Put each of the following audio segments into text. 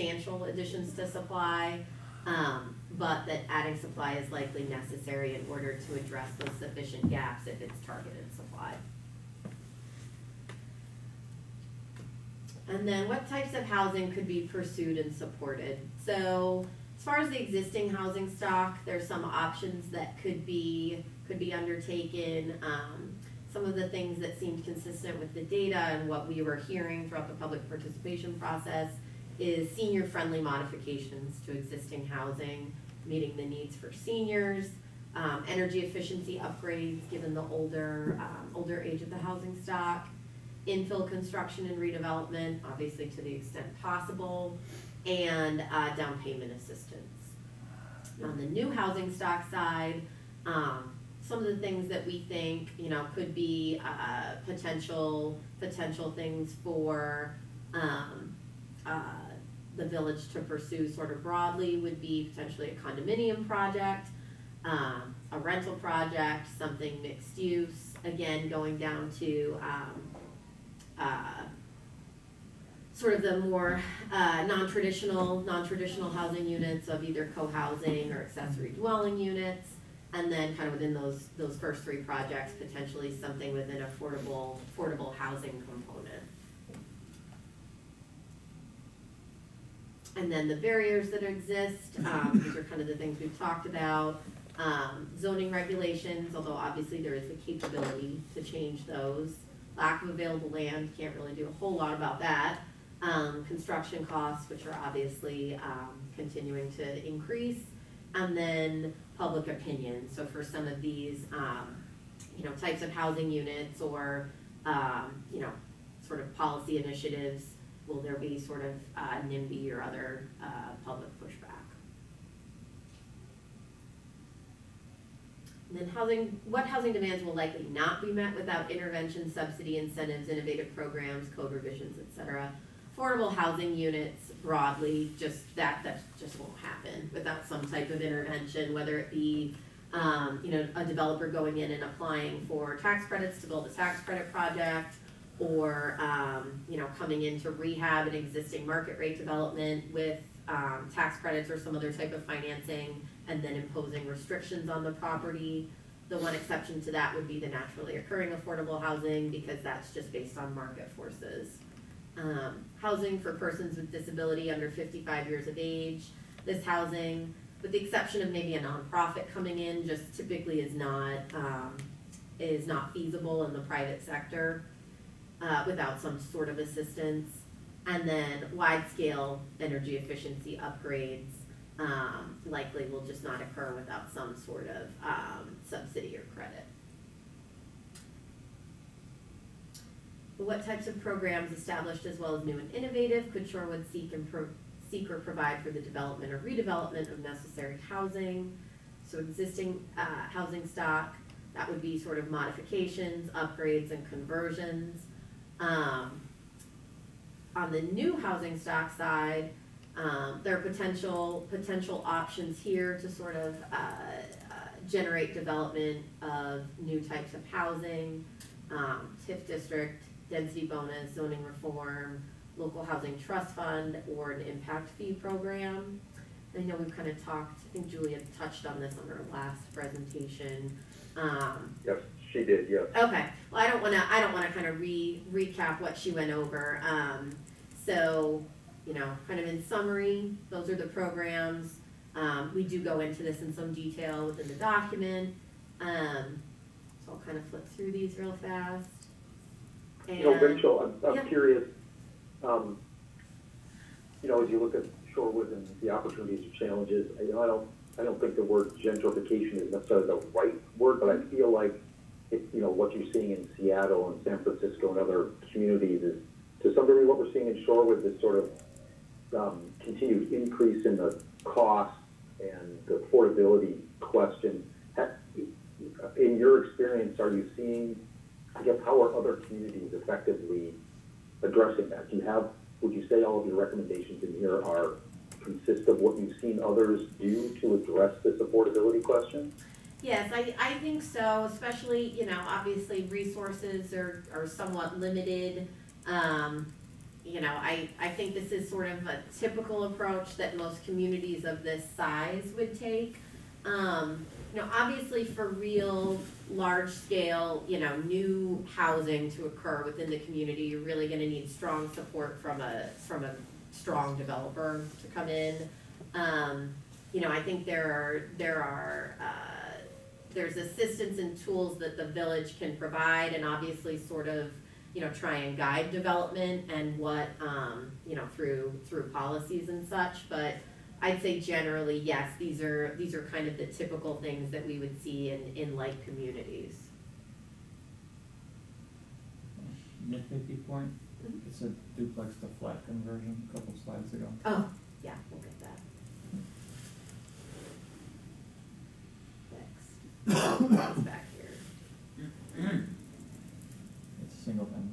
substantial additions to supply, but that adding supply is likely necessary in order to address those sufficient gaps if it's targeted supply. And then what types of housing could be pursued and supported? So as far as the existing housing stock, there's some options that could be undertaken. Some of the things that seemed consistent with the data and what we were hearing throughout the public participation process is senior-friendly modifications to existing housing, meeting the needs for seniors, energy efficiency upgrades given the older age of the housing stock, infill construction and redevelopment, obviously to the extent possible, and down payment assistance. On the new housing stock side, some of the things that we think, could be potential things for the village to pursue sort of broadly would be potentially a condominium project, a rental project, something mixed use, again going down to sort of the more non-traditional housing units of either co-housing or accessory dwelling units, and then kind of within those first three projects, potentially something with an affordable housing component. And then the barriers that exist, these are kind of the things we've talked about. Zoning regulations, although obviously there is the capability to change those. Lack of available land, can't really do a whole lot about that. Construction costs, which are obviously continuing to increase. And then public opinion. So for some of these, types of housing units or, sort of policy initiatives, will there be sort of NIMBY or other public pushback? And then what housing demands will likely not be met without intervention, subsidy, incentives, innovative programs, code revisions, et cetera. Affordable housing units broadly, that just won't happen without some type of intervention, whether it be a developer going in and applying for tax credits to build a tax credit project, or coming in to rehab an existing market rate development with tax credits or some other type of financing, and then imposing restrictions on the property. The one exception to that would be the naturally occurring affordable housing, because that's just based on market forces. Housing for persons with disability under 55 years of age. This housing, with the exception of maybe a nonprofit coming in, just typically is not feasible in the private sector without some sort of assistance. And then wide-scale energy efficiency upgrades likely will just not occur without some sort of subsidy or credit. What types of programs, established as well as new and innovative, could Shorewood seek or provide for the development or redevelopment of necessary housing? So existing housing stock, that would be sort of modifications, upgrades, and conversions. On the new housing stock side, there are potential options here to sort of generate development of new types of housing, TIF district, density bonus, zoning reform, local housing trust fund, or an impact fee program. I know we've kind of talked, I think Julia touched on this on her last presentation. Yes, she did, yes. Okay, well, I don't wanna kind of recap what she went over. So, kind of in summary, those are the programs. We do go into this in some detail within the document. So I'll kind of flip through these real fast. And, Rachel, I'm yeah. curious, as you look at Shorewood and the opportunities and challenges, I don't think the word gentrification is necessarily the right word, but I feel like what you're seeing in Seattle and San Francisco and other communities is, to some degree, what we're seeing in Shorewood, this sort of continued increase in the cost and the affordability question. In your experience, are you seeing, how are other communities effectively addressing that? Would you say all of your recommendations in here are consist of what you've seen others do to address this affordability question? Yes, I think so, especially, obviously resources are somewhat limited. you know, I think this is sort of a typical approach that most communities of this size would take. You know, obviously for real large scale, you know, new housing to occur within the community, you're really gonna need strong support from a strong developer to come in. You know, I think there's assistance and tools that the village can provide, and obviously sort of, you know, try and guide development and what, you know, through policies and such, but I'd say generally, yes, these are kind of the typical things that we would see in like communities. Nitpicky point, it's a duplex to flat conversion a couple slides ago. Oh, yeah, we'll get that. Next. That's back here. It's a single family.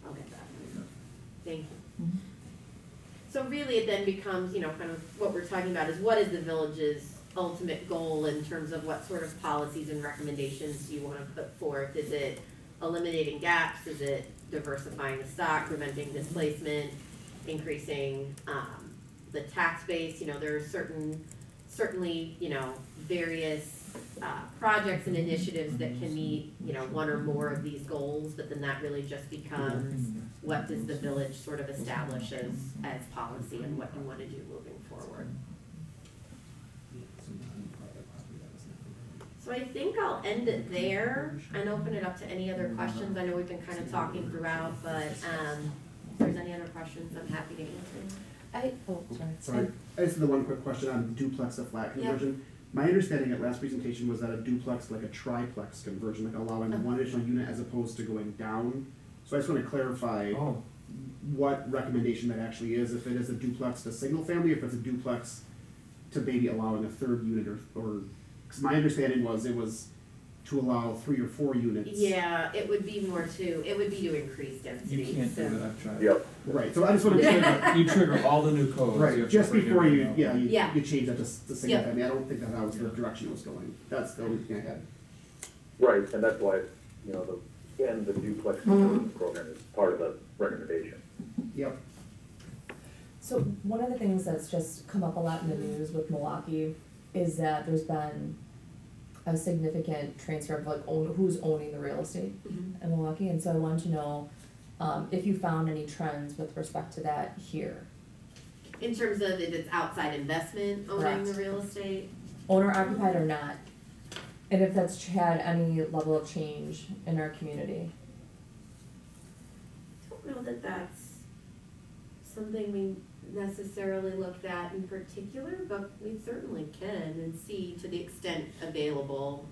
I'll get that. Thank you. So really it then becomes, you know, kind of what we're talking about is what is the village's ultimate goal in terms of what sort of policies and recommendations do you want to put forth? Is it eliminating gaps? Is it diversifying the stock, preventing displacement, increasing the tax base? You know, there are certainly, you know, various projects and initiatives that can meet, you know, one or more of these goals, but then that really just becomes what does the village sort of establish as policy and what you want to do moving forward. So I think I'll end it there and open it up to any other questions. I know we've been kind of talking throughout, but if there's any other questions, I'm happy to answer. Sorry, I just have the one quick question on duplex to flat conversion. My understanding at last presentation was that a duplex, like a triplex conversion, like allowing one additional unit as opposed to going down. So I just want to clarify what recommendation that actually is, if it is a duplex to single family, if it's a duplex to maybe allowing a third unit or, because my understanding was it was to allow 3 or 4 units. Yeah, it would be to increase density. You can't do that, I've tried. Yep. Right, so I just want to trigger, You trigger all the new codes. right, just before you, Yeah. you change that to single Yeah. family. I don't think that was the direction it was going. That's the only thing I had. Right, and that's why, you know, the duplex conversion program is part of the recommendation. Yep. So one of the things that's just come up a lot in the news with Milwaukee is that there's been a significant transfer of like who's owning the real estate in Milwaukee, and so I wanted to know if you found any trends with respect to that here. In terms of if it's outside investment owning Correct. the real estate? Owner occupied or not, and if that's had any level of change in our community. I don't know that that's something we necessarily looked at in particular, but we certainly can and see to the extent available.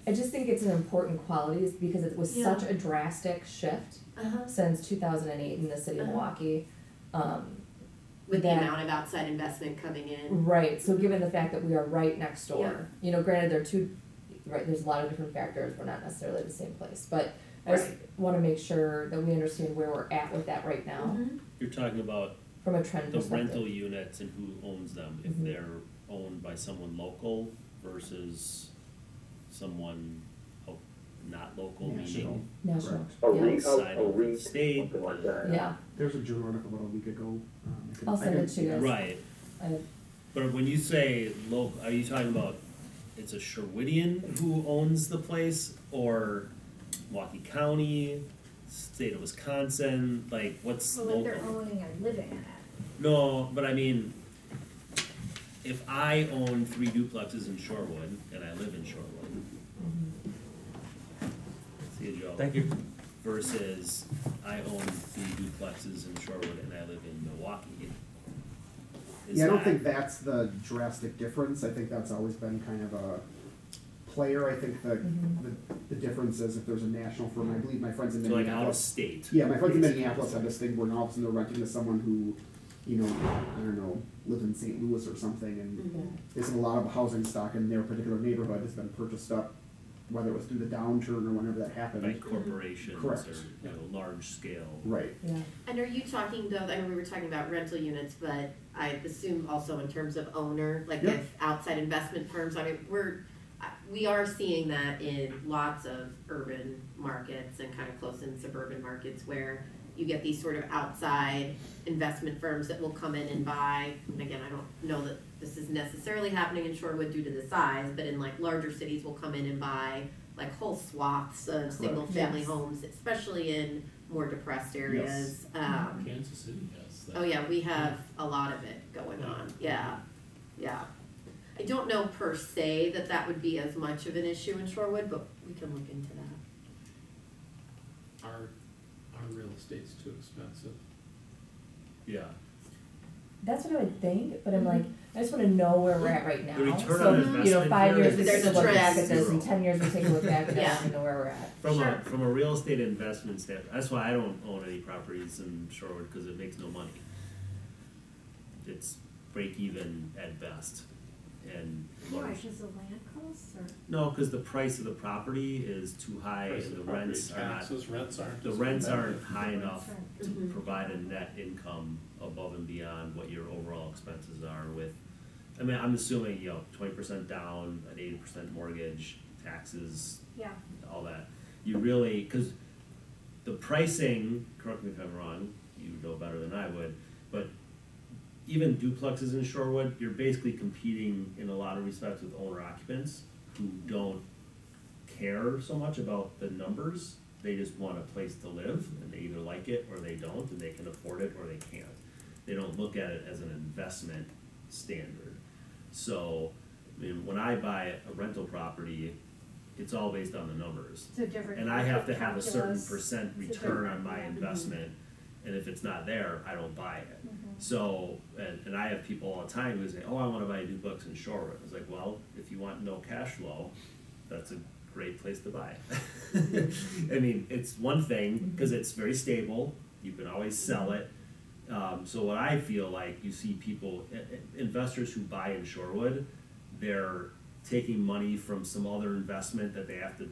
I just think it's an important quality because it was Yeah. such a drastic shift Uh-huh. since 2008 in the city of Milwaukee. With the that- amount of outside investment coming in. Right, so given the fact that we are right next door, Yeah. you know, granted, there are two, right, there's a lot of different factors, we're not necessarily the same place, but I just Right. wanna make sure that we understand where we're at with that right now, Mhm. You're talking about from a trend the perspective. rental units and who owns them, if Mhm. they're owned by someone local versus someone not local, National. meaning National, Correct. A yeah, REIT, outside a of the REIT, state. something like that. yeah, There's a journal article about a week ago. I'll send it to you guys. Right, I- but when you say local, are you talking about it's a Sherwoodian who owns the place, or Milwaukee County, state of Wisconsin, like what's Well, local? if they're owning or living in it. No, but I mean, if I own 3 duplexes in Shorewood, and I live in Shorewood, see you, Joe. Thank you. Versus I own 3 duplexes in Shorewood and I live in Milwaukee. Is Yeah, I don't that- think that's the drastic difference. I think that's always been kind of a player. I think the difference is if there's a national firm, I believe my friends in So like out of Minneapolis. state. Yeah, my friends in Minneapolis have this thing where all of a sudden they're renting to someone who, you know, I don't know, lives in St. Louis or something, and Mhm. they said a lot of housing stock in their particular neighborhood has been purchased up, whether it was through the downturn or whenever that happened. By corporations Correct. or, you know, large scale. Right. yeah, And are you talking though, I know we were talking about rental units, but I assume also in terms of owner, like Yeah. if outside investment firms, I mean, we are seeing that in lots of urban markets and kind of close in suburban markets where you get these sort of outside investment firms that will come in and buy, and again, I don't know that this is necessarily happening in Shorewood due to the size, but in like larger cities will come in and buy like whole swaths of single family Yes. homes, especially in more depressed areas. Kansas City has that. Oh yeah, we have a lot of it going on, yeah. I don't know per se that that would be as much of an issue in Shorewood, but we can look into that. Our real estate's too expensive. Yeah. That's what I would think, but I'm like, I just wanna know where we're at right now. The return So, on you know, investment 5 here years we is There's take a a look back trend. at this, in zero. 10 years we take a look back at Yeah. this, and we know where we're at. Sure. From a real estate investment standpoint, that's why I don't own any properties in Shorewood, cause it makes no money. It's break even at best, and Why, large. because of land costs, or? No, cause the price of the property is too high Price and of the rents property are not, taxes, rents aren't. the as rents aren't competitive. high The enough rents aren't. to Mhm. provide a net income above and beyond what your overall expenses are with, I mean, I'm assuming, 20% down, an 80% mortgage, taxes, Yeah, all that. You really, cause the pricing, correct me if I'm wrong, you know better than I would, but even duplexes in Shorewood, you're basically competing in a lot of respects with owner occupants who don't care so much about the numbers. They just want a place to live, and they either like it or they don't, and they can afford it or they can't. They don't look at it as an investment standard. So, I mean, when I buy a rental property, it's all based on the numbers. it's a different. And I have to have a certain calculus. percent It's a return on different- my yeah. investment, and if it's not there, I don't buy it. Mhm. So, and I have people all the time who say, oh, I wanna buy a duplex in Shorewood. I was like, well, if you want no cash flow, that's a great place to buy. I mean, it's one thing, cause it's very stable, you can always sell it. So what I feel like, you see people, investors who buy in Shorewood, they're taking money from some other investment that they have to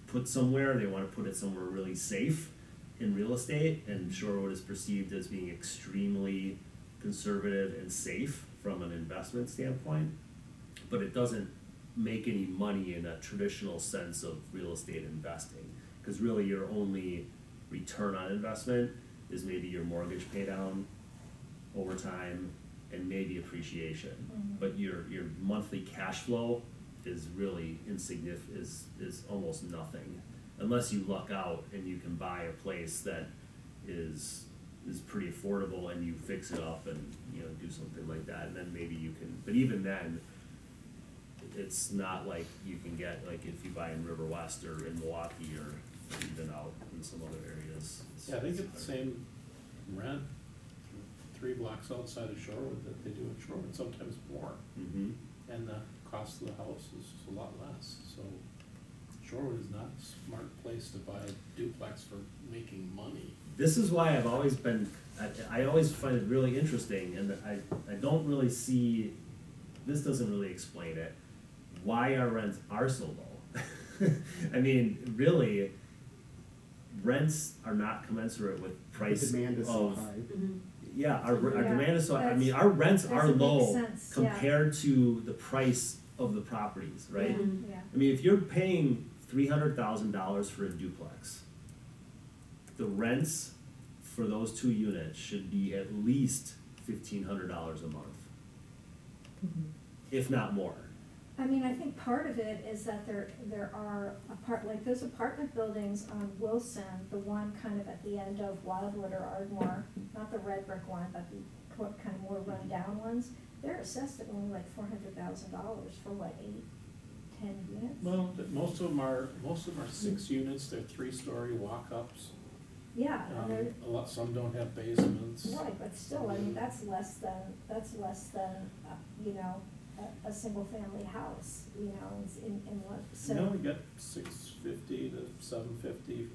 put somewhere, they wanna put it somewhere really safe in real estate, and Shorewood is perceived as being extremely conservative and safe from an investment standpoint, but it doesn't make any money in a traditional sense of real estate investing, cause really your only return on investment is maybe your mortgage pay down over time and maybe appreciation. Mhm. But your monthly cash flow is really insignificant, is almost nothing, unless you luck out and you can buy a place that is pretty affordable and you fix it up and, do something like that, and then maybe you can, but even then, it's not like you can get, like if you buy in River West or in Milwaukee or even out in some other areas. Yeah, they get the same rent 3 blocks outside of Shorewood that they do in Shorewood, sometimes more. Mm-hmm. And the cost of the house is a lot less, so Shorewood is not a smart place to buy a duplex for making money. This is why I've always been, I always find it really interesting, and I don't really see, this doesn't really explain it, why our rents are so low. I mean, really, rents are not commensurate with The price demand is so of, high. yeah, our Yeah, demand is so, I mean, that's- our rents are doesn't make low sense, yeah. compared to the price of the properties, right? Mhm. Yeah, I mean, if you're paying $300,000 for a duplex, the rents for those 2 units should be at least $1,500 a month, if not more. I mean, I think part of it is that there are like those apartment buildings on Wilson, the one kind of at the end of Wildwood or Ardmore, not the red brick one, but the kind of more run-down ones, they're assessed at only like $400,000 for what, 8, 10 units? Well, most of them are 6 units, they're 3-story walk-ups. Yeah, and they're, Some don't have basements. right, but still, I mean, that's less than, a single-family house, in what, so. You only get $650 to $750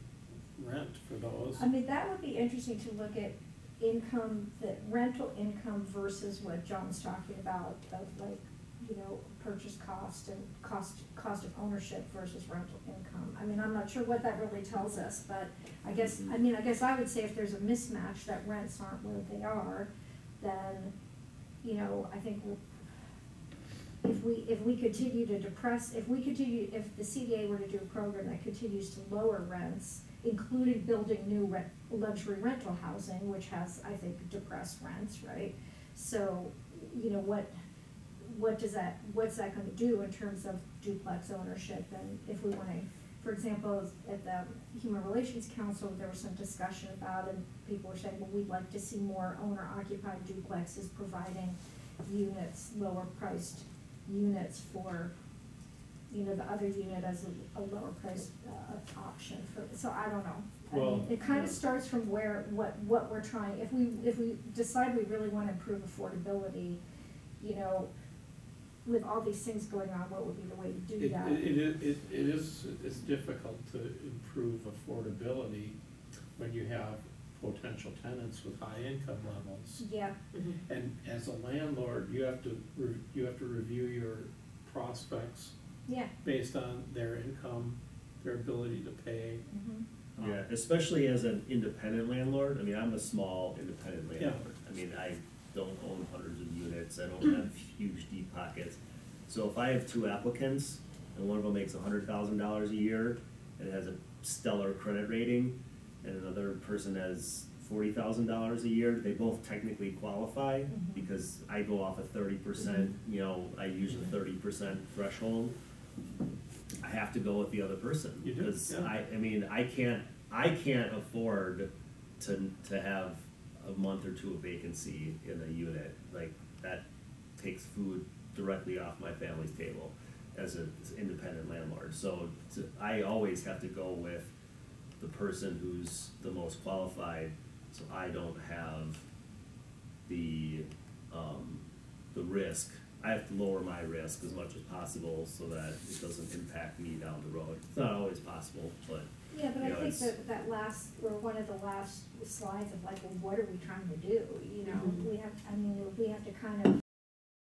rent for those. I mean, that would be interesting to look at income, the rental income versus what John's talking about, of like, purchase cost and cost of ownership versus rental income. I mean, I'm not sure what that really tells us, but I guess I would say if there's a mismatch that rents aren't where they are, then, I think if we continue to depress, if the CDA were to do a program that continues to lower rents, including building new luxury rental housing, which has, I think, depressed rents, right? So, you know, what's that gonna do in terms of duplex ownership? And if we wanna, for example, at the Human Relations Council, there was some discussion about, and people were saying, well, we'd like to see more owner-occupied duplexes providing units, lower priced units for, you know, the other unit as a lower priced, option for, so I don't know. I mean, Well, it kinda yeah. starts from what we're trying, if we decide we really wanna improve affordability, you know, with all these things going on, what would be the way to do that? It's difficult to improve affordability when you have potential tenants with high income levels. Yeah, And as a landlord, you have to review your prospects yeah. based on their income, their ability to pay. Mhm. Yeah, especially as an independent landlord, I mean, I'm a small independent Yeah. landlord. I mean, I don't own hundreds of units, I don't have huge deep pockets. So if I have two applicants, and one of them makes $100,000 a year, and has a stellar credit rating, and another person has $40,000 a year, they both technically qualify, Mhm. because I go off a 30%, you know, I use a 30% threshold. I have to go with the other person. You do, Because yeah. I mean, I can't afford to have a month or two of vacancy in a unit, like, that takes food directly off my family's table as an independent landlord. So I always have to go with the person who's the most qualified, so I don't have the risk. I have to lower my risk as much as possible so that it doesn't impact me down the road. It's not always possible, but Yeah, but you I know, think it's- that last, or one of the last slides of like, well, what are we trying to do, you know? Mhm. We have to kind of